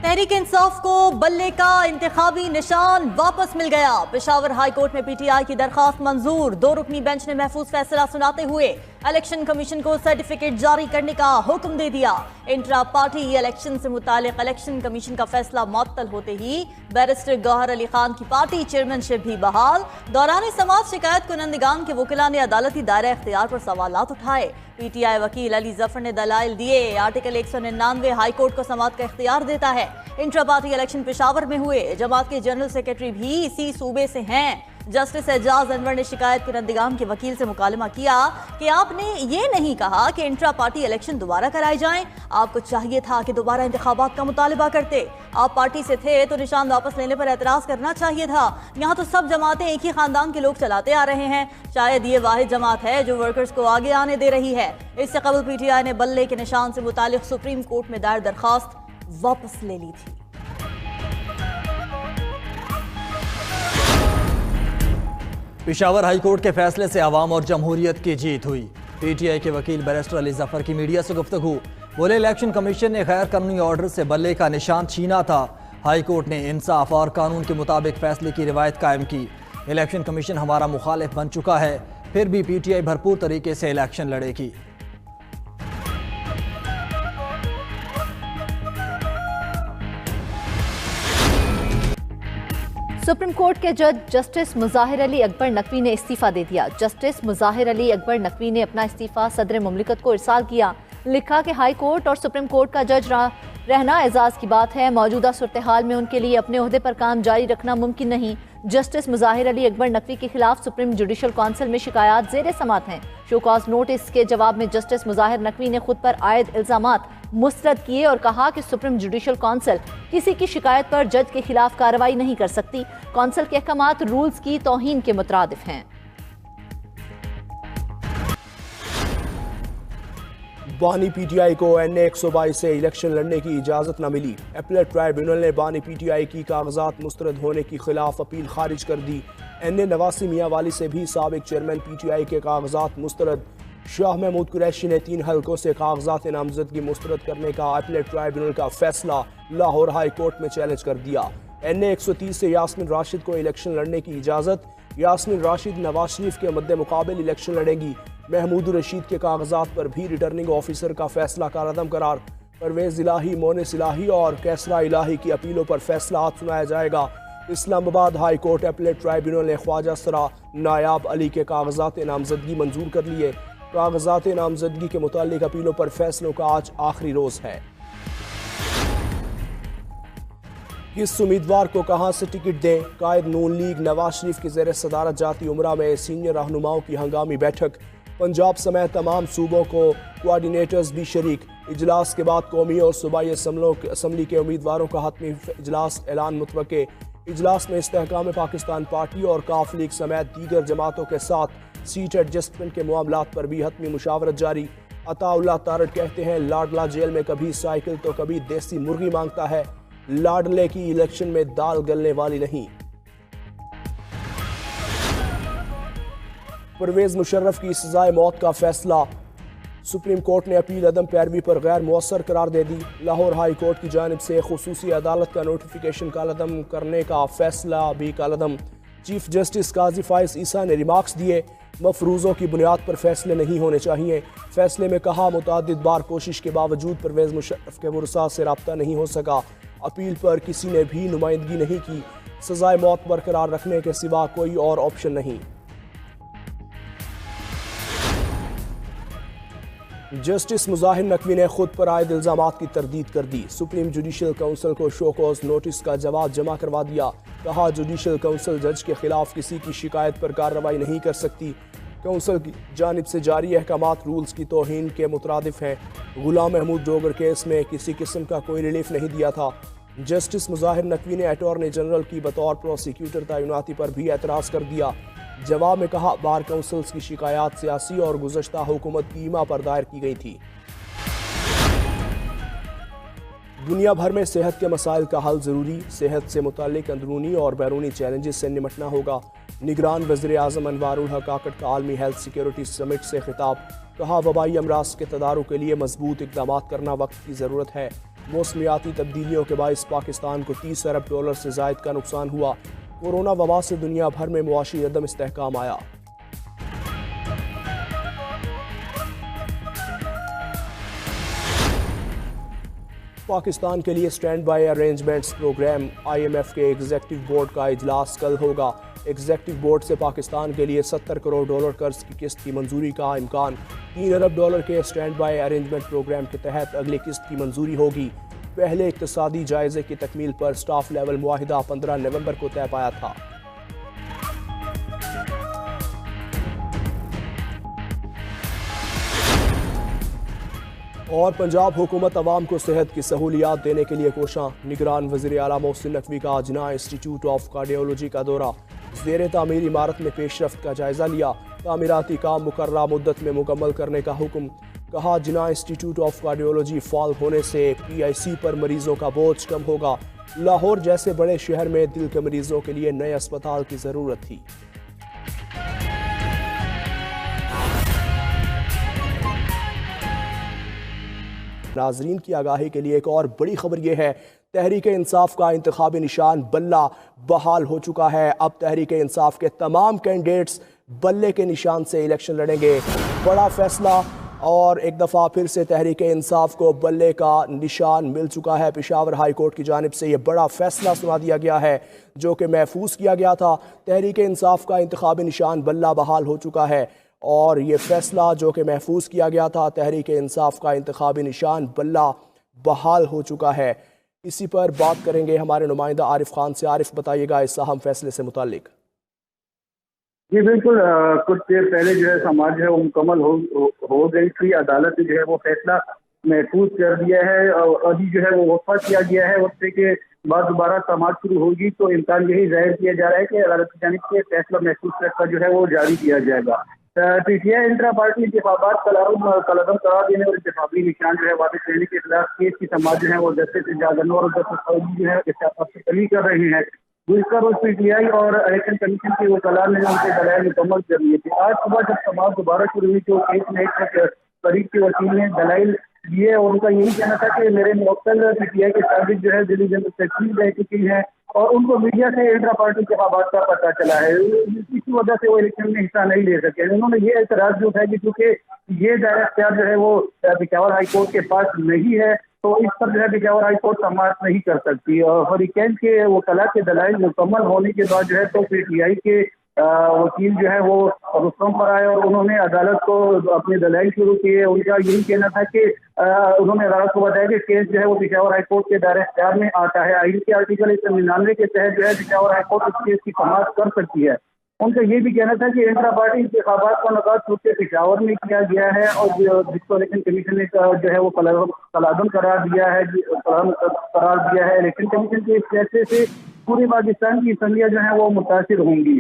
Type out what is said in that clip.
तहरीक इंसाफ को बल्ले का इंतखाबी निशान वापस मिल गया। पेशावर हाई कोर्ट में पीटीआई की दरखास्त मंजूर। 2 रुकनी बेंच ने महफूज फैसला सुनाते हुए इलेक्शन कमीशन को सर्टिफिकेट जारी करने का हुक्म दे दिया। इंट्रा पार्टी इलेक्शन से मुतालिक इलेक्शन कमीशन का फैसला मुअत्तल होते ही बैरिस्टर गौहर अली खान की पार्टी चेयरमैनशिप भी बहाल। दौरान समाज शिकायत कुनंदगान के वकीला ने अदालती दायरा इख्तियार पर सवालात उठाए। पीटीआई वकील अली जफर ने दलाइल दिए। आर्टिकल 199 हाई कोर्ट को समाअत का इख्तियार देता है। इंट्रा पार्टी इलेक्शन पेशावर में हुए। जमात के जनरल सेक्रेटरी भी इसी सूबे से हैं। जस्टिस एजाज अनवर ने शिकायत कुनंदगान के वकील से मुकालमा किया कि आपने ये नहीं कहा कि इंट्रा पार्टी इलेक्शन दोबारा कराए जाएं। आपको चाहिए था कि दोबारा इंतखाबात का मुतालबा करते। आप पार्टी से थे तो निशान वापस लेने पर एतराज करना चाहिए था। यहाँ तो सब जमातें एक ही खानदान के लोग चलाते आ रहे हैं। शायद ये वाहिद जमात है जो वर्कर्स को आगे आने दे रही है। इससे कबल पीटीआई ने बल्ले के निशान से मुतालिक सुप्रीम कोर्ट में दायर दरखास्त वापस ले ली थी। पेशावर हाई कोर्ट के फैसले से आवाम और जमहूरियत की जीत हुई। पीटीआई के वकील बैरिस्टर अली जफर की मीडिया से गुफ्तगू। बोले, इलेक्शन कमीशन ने गैर कानूनी ऑर्डर से बल्ले का निशान छीना था। हाई कोर्ट ने इंसाफ और कानून के मुताबिक फैसले की रिवायत कायम की। इलेक्शन कमीशन हमारा मुखालिफ बन चुका है, फिर भी पीटीआई भरपूर तरीके से इलेक्शन लड़ेगी। सुप्रीम कोर्ट के जज जस्टिस मुजाहिर अली अकबर नकवी ने इस्तीफा दे दिया। जस्टिस मुजाहिर अली अकबर नकवी ने अपना इस्तीफा सदर मुमलिकत को इरसाल किया। लिखा कि हाई कोर्ट और सुप्रीम कोर्ट का जज रहना एजाज की बात है। मौजूदा सूरत हाल में उनके लिए अपने ओहदे पर काम जारी रखना मुमकिन नहीं। जस्टिस मुजाहिर अली अकबर नकवी के खिलाफ सुप्रीम जुडिशल काउंसिल में शिकायत जेर समात हैं। शो कॉज नोटिस के जवाब में जस्टिस मुजाहिर नकवी ने खुद पर आयद इल्जामात मुस्तरद किए और कहा कि सुप्रीम जुडिशल काउंसिल किसी की शिकायत पर जज के खिलाफ कार्रवाई नहीं कर सकती। काउंसिल के अहकामात रूल्स की तौहीन के मुतरादिफ हैं। बानी पीटीआई को NA 122 से इलेक्शन लड़ने की इजाज़त न मिली। अपीलेट ट्राइब्यूनल ने बानी पीटीआई की कागजात मुस्तरद होने की खिलाफ अपील खारिज कर दी। NA नवासी मियाँ वाली से भी साबिक चेयरमैन पीटीआई के कागजात मुस्तरद। शाह महमूद कुरैशी ने 3 हलकों से कागजात नामजदगी मुस्तरद करने का अपीलेट ट्राइब्यूनल का फैसला लाहौर हाई कोर्ट में चैलेंज कर दिया। NA 130 से यास्मीन राशिद को इलेक्शन लड़ने की इजाज़त। यास्मीन राशिद नवाज शरीफ के मद्दे मुकाबिल इलेक्शन लड़ेगी। महमूद रशीद के कागजात पर भी रिटर्निंग ऑफिसर का फैसला कारअदम करार। परवेज इलाही, मोनिस इलाही और कैसरा इलाही की अपीलों पर फैसला आज सुनाया जाएगा। Islamabad high court appellate tribunal ने ख्वाजा सरा नायाब अली के कागजात नामजदगी मंजूर कर लिए। कागजात नामजदगी के मुतालिक अपीलों पर फैसलों का आज आखिरी रोज है। किस उम्मीदवार को कहां से टिकट दें? कायद नून लीग नवाज शरीफ की ज़ेर सदारत जाती उमरा में सीनियर रहनुमाओं की हंगामी बैठक। पंजाब समेत तमाम सूबों को कोऑर्डिनेटर्स भी शरीक। इजलास के बाद कौमी और सूबाई असम्बली के उम्मीदवारों का हतमी इजलास ऐलान मुतवक्के। इजलास में इस्तेहकाम पाकिस्तान पार्टी और काफ लीग समेत दीगर जमातों के साथ सीट एडजस्टमेंट के मामलात पर भी हतमी मुशावरत जारी। अताउल्लाह तारड़ कहते हैं, लाडला जेल में कभी साइकिल तो कभी देसी मुर्गी मांगता है। लाडले की इलेक्शन में दाल गलने वाली नहीं। परवेज मुशर्रफ की सजाए मौत का फैसला। सुप्रीम कोर्ट ने अपील अदम पैरवी पर गैर मुअस्सर करार दे दी। लाहौर हाई कोर्ट की जानिब से खुसूसी अदालत का नोटिफिकेशन कालअदम करने का फैसला भी कालअदम। चीफ जस्टिस काजी फाइज ईसा ने रिमार्क्स दिए, मफरूज़ों की बुनियाद पर फैसले नहीं होने चाहिए। फैसले में कहा, मुतादिद बार कोशिश के बावजूद परवेज मुशर्रफ के वरसा से रब्ता नहीं हो सका। अपील पर किसी ने भी नुमाइंदगी नहीं की। सजाए मौत बरकरार रखने के सिवा कोई और ऑप्शन नहीं। जस्टिस मुजाहिर नकवी ने खुद पर आयद इल्जामात की तरदीद कर दी। सुप्रीम जुडिशल काउंसिल को शो कॉज नोटिस का जवाब जमा करवा दिया। कहा, जुडिशल काउंसिल जज के खिलाफ किसी की शिकायत पर कार्रवाई नहीं कर सकती। काउंसिल की जानिब से जारी अहकामात रूल्स की तौहीन के मुतरादिफ हैं। गुलाम महमूद डोगर केस में किसी किस्म का कोई रिलीफ नहीं दिया था। जस्टिस मुजाहिर नकवी ने अटॉर्नी जनरल की बतौर प्रोसिक्यूटर तैनाती पर भी एतराज़ कर दिया। जवाब में कहा, बार काउंसिल्स की शिकायत सियासी और गुज़श्ता हुकूमत की ईमा पर दायर की गई थी। दुनिया भर में सेहत के मसाइल का हल ज़रूरी। सेहत से मुताल्लिक अंदरूनी और बैरूनी चैलेंजेस से निमटना होगा। निगरान वज़ीर आज़म अनवारुल हक काकड़ का आलमी हेल्थ सिक्योरिटी समिट से खिताब। कहा, वबाई अमराज के तदारुक के लिए मजबूत इक़दामात करना वक्त की ज़रूरत है। मौसमियाती तब्दीलियों के बायस पाकिस्तान को 30 अरब डॉलर से ज़ायद का नुकसान हुआ। कोरोना वबा से दुनिया भर में मुआशी अदम इस्तेहकाम आया। पाकिस्तान के लिए stand by arrangements program IMF के एग्जेक्टिव बोर्ड का इजलास कल होगा। एग्जेक्टिव बोर्ड से पाकिस्तान के लिए 70 करोड़ डॉलर कर्ज की किस्त की मंजूरी का इम्कान। 3 अरब डॉलर के स्टैंड बाय अरेंजमेंट प्रोग्राम के तहत अगली किस्त की मंजूरी होगी। पहले इक्तसादी जायजे की तकमील पर स्टाफ लेवल मुआहिदा 15 नवंबर को तय पाया था। और पंजाब हुकूमत अवाम को सेहत की सहूलियात देने के लिए कोशां। निगरान वज़ीर आला मोहसिन नकवी का जिना इंस्टीट्यूट ऑफ कार्डियोलॉजी का दौरा। ज़ेर तामीर इमारत में पेशरफ्त का जायजा लिया। तामीराती काम मुकर्ररा मुद्दत में मुकम्मल करने का हुक्म। कहा जिना इंस्टीट्यूट ऑफ कार्डियोलॉजी फाल होने से PIC पर मरीजों का बोझ कम होगा। लाहौर जैसे बड़े शहर में दिल के मरीजों के लिए नए अस्पताल की ज़रूरत थी। नाजरीन की आगाही के लिए एक और बड़ी खबर यह है, तहरीक इंसाफ का इंतखाबी निशान बल्ला बहाल हो चुका है। अब तहरीक इंसाफ के तमाम कैंडिडेट्स बल्ले के निशान से इलेक्शन लड़ेंगे। बड़ा फैसला, और एक दफ़ा फिर से तहरीक इंसाफ को बल्ले का निशान मिल चुका है। पेशावर हाई कोर्ट की जानिब से यह बड़ा फैसला सुना दिया गया है जो कि महफूज किया गया था। तहरीक इंसाफ का इंतखाबी निशान बल्ला बहाल हो चुका है और ये फैसला जो कि महफूज किया गया था, तहरीक इंसाफ का इंतखाबी निशान बल्ला बहाल हो चुका है। इसी पर बात करेंगे हमारे नुमाइंदा आरिफ खान से। आरिफ, बताइएगा इस अहम फैसले से मुतालिक। जी बिल्कुल, कुछ देर पहले जो है समाज है वो मुकम्मल हो गई थी। अदालत ने जो है वो फैसला महफूज कर दिया है और अभी जो है वो वफा किया गया है। वक्फे के बाद दोबारा समाज शुरू होगी तो इम्कान यही जाहिर किया जा रहा है कि अदालत की जानिब से फैसला महफूज करके जो है वो जारी किया जाएगा। PTI इंट्रा पार्टी इंतखाबात कलअदम करार देने और इंतखाबी निशान जो है वापस लेने के खिलाफ केस की समाज जो है वो जस्टिस एजाज अनवर और जस्टिस जो है अफसर कर रहे हैं। दूसरा रोज PTI और इलेक्शन कमीशन के वकला ने उनके दलाइल मुकम्मल कर लिए थे। आज सुबह जब समाज दोबारा शुरू हुई तो केस में एक फरीक के वकील ने दलाइल दिए और उनका यही कहना था कि मेरे मुवक्किल PTI के साबित जो है दिल्ली जनरल तस्वीर रह चुकी है और उनको मीडिया से इंट्रा पार्टी इंतखाबात का पता चला है, इसी वजह से वो इलेक्शन में हिस्सा नहीं ले सके। उन्होंने ये एतराज जो है कि क्योंकि ये दायरा इख्तियार जो है वो पेशावर हाई कोर्ट के पास नहीं है तो इस पर जो है पेशावर हाई कोर्ट समाअत नहीं कर सकती। और फरीकैन के वकला के दलाइल मुकम्मल होने के बाद जो है तो PTI के वकील जो है वो रुस्तम पर आए और उन्होंने अदालत को अपने दलाइल शुरू किए। उनका यही कहना था कि उन्होंने अदालत को बताया कि केस जो है वो पेशावर हाई कोर्ट के दायरे इख्तियार में आता है। आईन के आर्टिकल 199 के तहत जो है पेशावर हाई कोर्ट इस केस की समाअत कर सकती है। उनका ये भी कहना था कि इंट्रा पार्टी इंतखाबात का नकाद खुद के पेशावर में किया गया है और जिसको इलेक्शन कमीशन ने जो है वो कलादम करार दिया है। इलेक्शन कमीशन के इस फैसले से पूरे पाकिस्तान की असम्बलियां जो है वो मुतासिर होंगी।